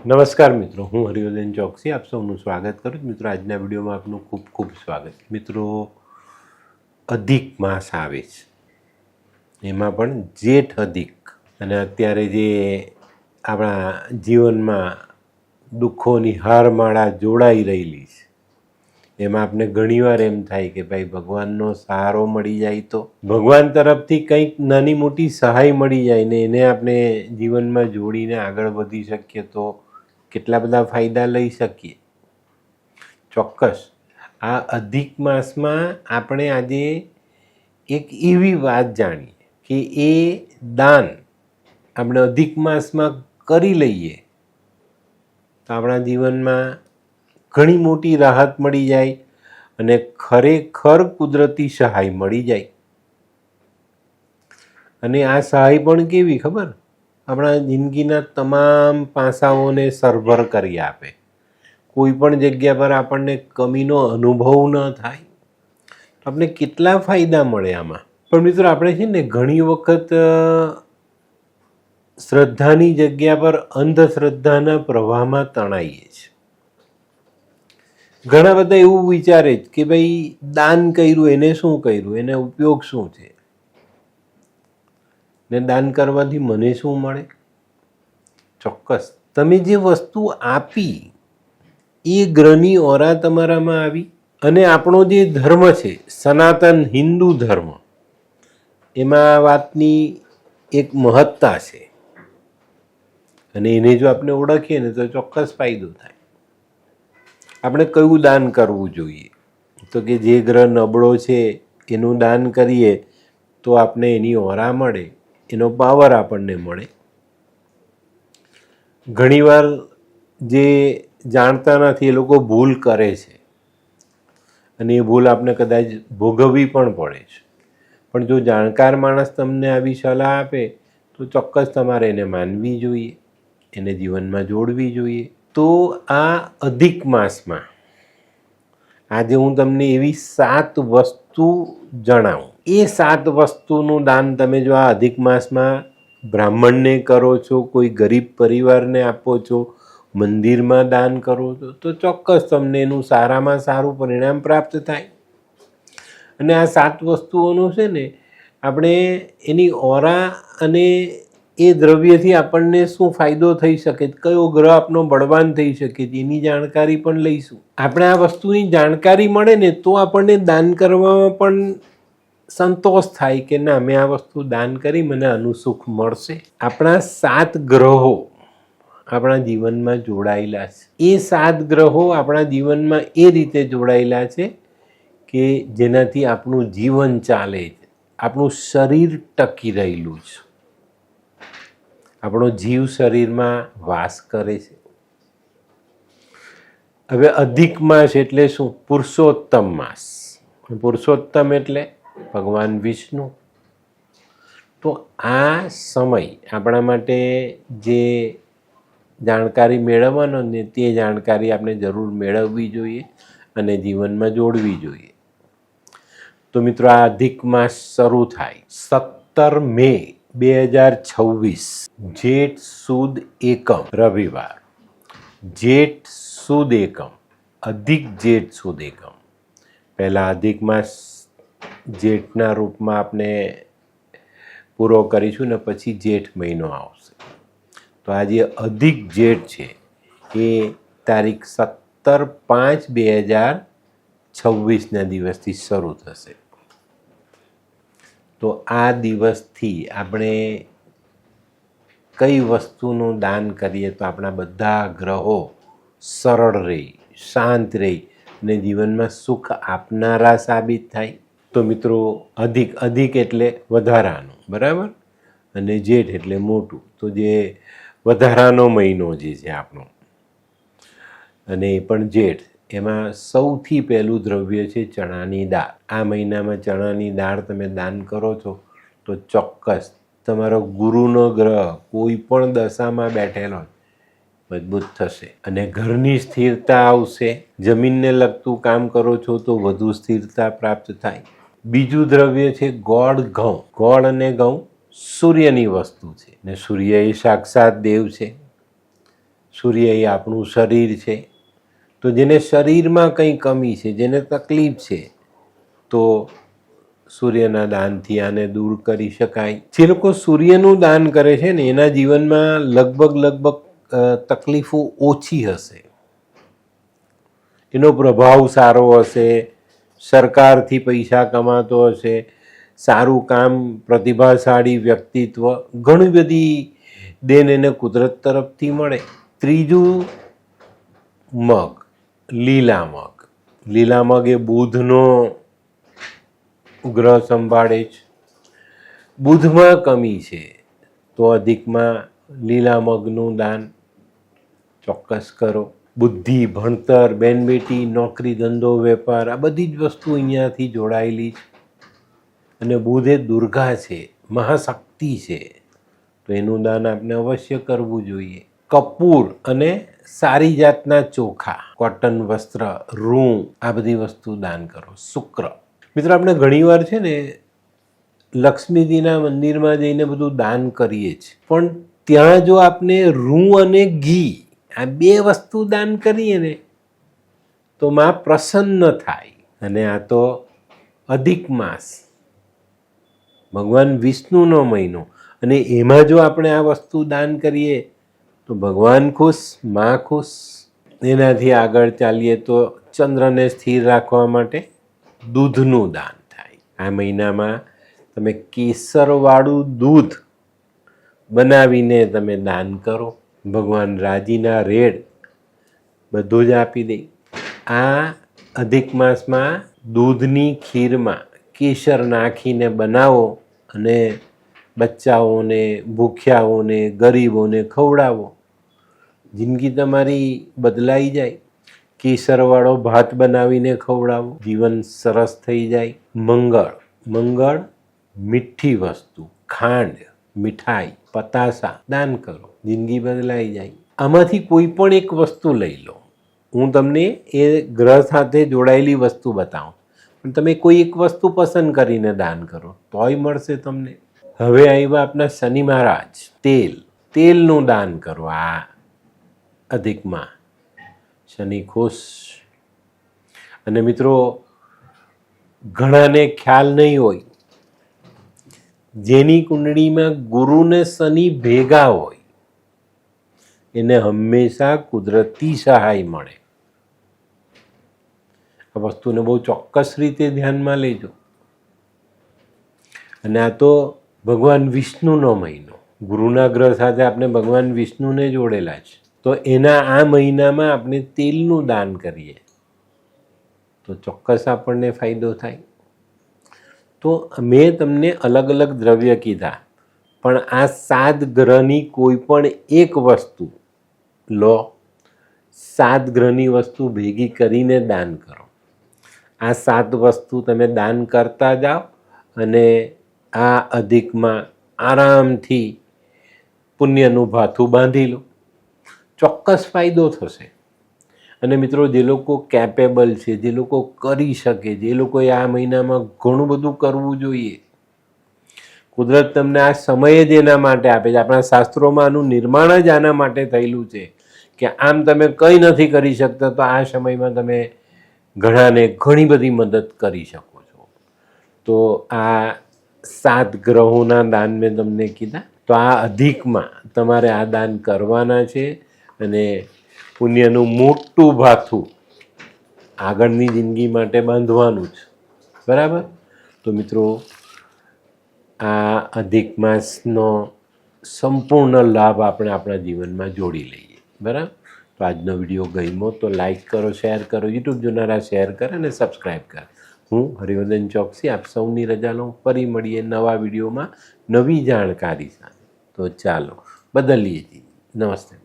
નમસ્કાર મિત્રો, હું હરિવર્ધન ચોકસી આપ સૌનું સ્વાગત કરું છું. મિત્રો, આજના વિડીયોમાં આપનું ખૂબ ખૂબ સ્વાગત. મિત્રો, અધિક માસ આવે છે, એમાં પણ જેઠ અધિક. અને અત્યારે જે આપણા જીવનમાં દુઃખોની હારમાળા જોડાઈ રહેલી છે, એમાં આપણે ઘણીવાર એમ થાય કે ભાઈ ભગવાનનો સહારો મળી જાય તો, ભગવાન તરફથી કંઈક નાની મોટી સહાય મળી જાય ને એને આપણે જીવનમાં જોડીને આગળ વધી શકીએ તો કેટલા બધા ફાયદા લઈ શકીએ. ચોક્કસ આ અધિક માસમાં આપણે આજે એક એવી વાત જાણીએ કે એ દાન આપણે અધિક માસમાં કરી લઈએ તો આપણા જીવનમાં ઘણી મોટી રાહત મળી જાય અને ખરેખર કુદરતી સહાય મળી જાય. અને આ સહાય પણ કેવી ખબર, આપણા જિંદગીના તમામ પાસાઓને સરભર કરી આપે. કોઈ પણ જગ્યા પર આપણને કમીનો અનુભવ ન થાય. આપણે કેટલા ફાયદા મળે આમાં. પણ મિત્રો, આપણે છે ને ઘણી વખત શ્રદ્ધાની જગ્યા પર અંધશ્રદ્ધાના પ્રવાહમાં તણાઈએ છીએ. ઘણા બધા એવું વિચારે જ કે ભાઈ દાન કર્યું એને શું કર્યું, એને ઉપયોગ શું છે, ને દાન કરવાથી મને શું મળે. ચોક્કસ તમે જે વસ્તુ આપી એ ગ્રહની ઓરા તમારામાં આવી. અને આપણો જે ધર્મ છે સનાતન હિન્દુ ધર્મ, એમાં આ વાતની એક મહત્તા છે અને એને જો આપણે ઓળખીએ ને તો ચોક્કસ ફાયદો થાય. આપણે કયું દાન કરવું જોઈએ? તો કે જે ગ્રહ નબળો છે એનું દાન કરીએ તો આપણે એની ઓરા મળે, એનો પાવર આપણને મળે. ઘણીવાર જે જાણતા નથી એ લોકો ભૂલ કરે છે અને એ ભૂલ આપણે કદાચ ભોગવવી પણ પડે છે. પણ જો જાણકાર માણસ તમને આવી સલાહ આપે તો ચોક્કસ તમારે એને માનવી જોઈએ, એને જીવનમાં જોડવી જોઈએ. તો આ અધિક માસમાં આજે હું તમને એવી 7 વસ્તુ જણાવું. એ 7 વસ્તુનું દાન તમે જો આ અધિક માસમાં બ્રાહ્મણને કરો છો, કોઈ ગરીબ પરિવારને આપો છો, મંદિરમાં દાન કરો છો, તો ચોક્કસ તમને એનું સારામાં સારું પરિણામ પ્રાપ્ત થાય. અને આ 7 વસ્તુઓનું છે ને આપણે એની ઓરા અને એ દ્રવ્યથી આપણને શું ફાયદો થઈ શકે, કયો ગ્રહ આપણો બળવાન થઈ શકે, એની જાણકારી પણ લઈશું. આપણે આ વસ્તુની જાણકારી મળે ને તો આપણને દાન કરવામાં પણ સંતોષ થાય કે ના, મેં આ વસ્તુ દાન કરી, મને આનું સુખ મળશે. આપણા 7 ગ્રહો આપણા જીવનમાં જોડાયેલા છે. એ 7 ગ્રહો આપણા જીવનમાં એ રીતે જોડાયેલા છે કે જેનાથી આપણું જીવન ચાલે છે, આપણું શરીર ટકી રહેલું છે, આપણો જીવ શરીરમાં વાસ કરે છે. હવે અધિક માસ એટલે શું? પુરુષોત્તમ માસ. પુરુષોત્તમ એટલે ભગવાન વિષ્ણુ. તો આ સમય આપણા માટે જે જાણકારી મેળવવાનો ને તે જાણકારી આપણે જરૂર મેળવવી જોઈએ અને જીવનમાં જોડવી જોઈએ. તો મિત્રો, આ અધિક માસ શરૂ થાય 17 મે 2026 જેઠ સુદ એકમ રવિવાર. જેઠ સુદ એકમ, અધિક જેઠ સુદ એકમ. પહેલાં અધિક માસ જેઠના રૂપમાં આપણે પૂરો કરીશું ને પછી જેઠ મહિનો આવશે. તો આ જે અધિક જેઠ છે એ તારીખ 17/5/2026ના દિવસથી શરૂ થશે. તો આ દિવસથી આપણે કઈ વસ્તુનું દાન કરીએ તો આપણા બધા ગ્રહો સરળ રહે, શાંત રહે અને જીવનમાં સુખ આપનારા સાબિત થાય. તો મિત્રો, અધિક એટલે વધારાનું, બરાબર, અને જેઠ એટલે મોટું. તો જે વધારાનો મહિનો જે છે આપણો, અને એ પણ જેઠ, એમાં સૌથી પહેલું દ્રવ્ય છે ચણાની દાળ. આ મહિનામાં ચણાની દાળ તમે દાન કરો છો તો ચોક્કસ તમારો ગુરુનો ગ્રહ કોઈ પણ દશામાં બેઠેલો મજબૂત થશે અને ઘરની સ્થિરતા આવશે. જમીનને લગતું કામ કરો છો તો વધુ સ્થિરતા પ્રાપ્ત થાય. બીજું દ્રવ્ય છે ગોળ ઘઉં. ગોળ અને ઘઉં સૂર્યની વસ્તુ છે ને સૂર્ય એ સાક્ષાત દેવ છે. સૂર્ય એ આપણું શરીર છે, તો જેને શરીરમાં કંઈ કમી છે, જેને તકલીફ છે, તો સૂર્યના દાનથી આને દૂર કરી શકાય. જે લોકો સૂર્યનું દાન કરે છે ને એના જીવનમાં લગભગ તકલીફો ઓછી હશે, એનો પ્રભાવ સારો હશે, સરકારથી પૈસા કમાતો હશે, સારું કામ, પ્રતિભાશાળી વ્યક્તિત્વ, ઘણી બધી દેન એને કુદરત તરફથી મળે. ત્રીજું, મગ, લીલા મગ. લીલા મગ એ બુધનો ગ્રહ સંભાળે છે. બુધમાં કમી છે તો અધિકમાં લીલા મગનું દાન ચોક્કસ કરો. બુદ્ધિ, ભણતર, બેન બેટી, નોકરી, ધંધો, વેપાર, આ બધી જ વસ્તુ અહીંયાથી જોડાયેલી છે. અને બુધ એ દુર્ગા છે, મહાશક્તિ છે, તો એનું દાન આપણે અવશ્ય કરવું જોઈએ. કપૂર અને સારી જાતના ચોખા, કોટન વસ્ત્ર, રૂં, આ બધી વસ્તુ દાન કરો. શુક્ર. મિત્રો, આપણે ઘણીવાર છે ને લક્ષ્મીજીના મંદિરમાં જઈને બધું દાન કરીએ છીએ, પણ ત્યાં જો આપણે રૂં અને ઘી આ બે વસ્તુ દાન કરીએ ને તો માં પ્રસન્ન થાય. અને આ તો અધિક માસ, ભગવાન વિષ્ણુનો મહિનો, અને એમાં જો આપણે આ વસ્તુ દાન કરીએ તો ભગવાન ખુશ, માં ખુશ. એનાથી આગળ ચાલીએ તો ચંદ્રને સ્થિર રાખવા માટે દૂધનું દાન થાય. આ મહિનામાં તમે કેસરવાળું દૂધ બનાવીને તમે દાન કરો, ભગવાન રાજીના રેડ બધું જ આપી દે. આ અધિક માસમાં દૂધની ખીરમાં કેસર નાખીને બનાવો અને બચ્ચાઓને, ભૂખ્યાઓને, ગરીબોને ખવડાવો. જિંદગી તમારી બદલાઈ જાય. કેસરવાળો ભાત બનાવીને ખવડાવો, જીવન સરસ થઈ જાય. મંગળ, મીઠી વસ્તુ, ખાંડ, મીઠાઈ, પતાસા દાન કરો, જિંદગી બદલાઈ જાય. આમાંથી કોઈ પણ એક વસ્તુ લઈ લો. હું તમને એ ગ્રહ સાથે જોડાયેલી વસ્તુ બતાવું, પણ તમે કોઈ એક વસ્તુ પસંદ કરીને દાન કરો તોય મળશે તમને. હવે આવ્યા આપણા શનિ મહારાજ. તેલનું દાન કરો આ અધિકમાં, શનિ ખુશ. અને મિત્રો, ઘણાને ખ્યાલ નહીં હોય, જેની કુંડળીમાં ગુરુ ને શનિ ભેગા હોય એને હંમેશા કુદરતી સહાય મળે. આ વસ્તુને બહુ ચોક્કસ રીતે ધ્યાનમાં લેજો. અને આ તો ભગવાન વિષ્ણુનો મહિનો, ગુરુના ગ્રહ સાથે આપણે ભગવાન વિષ્ણુને જોડેલા છે, તો એના આ મહિનામાં આપણે તેલનું દાન કરીએ તો ચોક્કસ આપણને ફાયદો થાય. તો મેં તમને અલગ અલગ દ્રવ્ય કીધા, પણ આ 7 ગ્રહની કોઈ પણ એક વસ્તુ લો, 7 ગ્રહની વસ્તુ ભેગી કરીને દાન કરો. આ 7 વસ્તુ તમે દાન કરતા જાઓ અને આ અધિકમાં આરામથી પુણ્યનું ભાથું બાંધી લો, ચોક્કસ ફાયદો થશે. અને મિત્રો, જે લોકો કેપેબલ છે, જે લોકો કરી શકે, જે લોકોએ આ મહિનામાં ઘણું બધું કરવું જોઈએ, કુદરત તમને આ સમય જ એના માટે આપે છે. આપણા શાસ્ત્રોમાં આનું નિર્માણ જ આના માટે થયેલું છે કે આમ તમે કંઈ નથી કરી શકતા તો આ સમયમાં તમે ઘણાને ઘણી બધી મદદ કરી શકો છો. તો આ 7 ગ્રહોના દાન મેં તમને કીધા. તો આ અધિકમાં તમારે આ દાન કરવાના છે અને પુણ્યનું મોટું ભાથું આગળની જિંદગી માટે બાંધવાનું જ, બરાબર? તો મિત્રો, આ અધિક માસનો સંપૂર્ણ લાભ આપણે આપણા જીવનમાં જોડી લઈએ, બરાબર? તો આજનો વિડીયો ગમ્યો તો લાઈક કરો, શેર કરો, યુટ્યુબ જોનારા શેર કરે અને સબસ્ક્રાઈબ કરે. હું હરિવર્ધન ચોકસી આપ સૌની રજા લઉં. ફરી મળીએ નવા વિડીયોમાં નવી જાણકારી સાથે. તો ચાલો બદલીએ જી. નમસ્તે.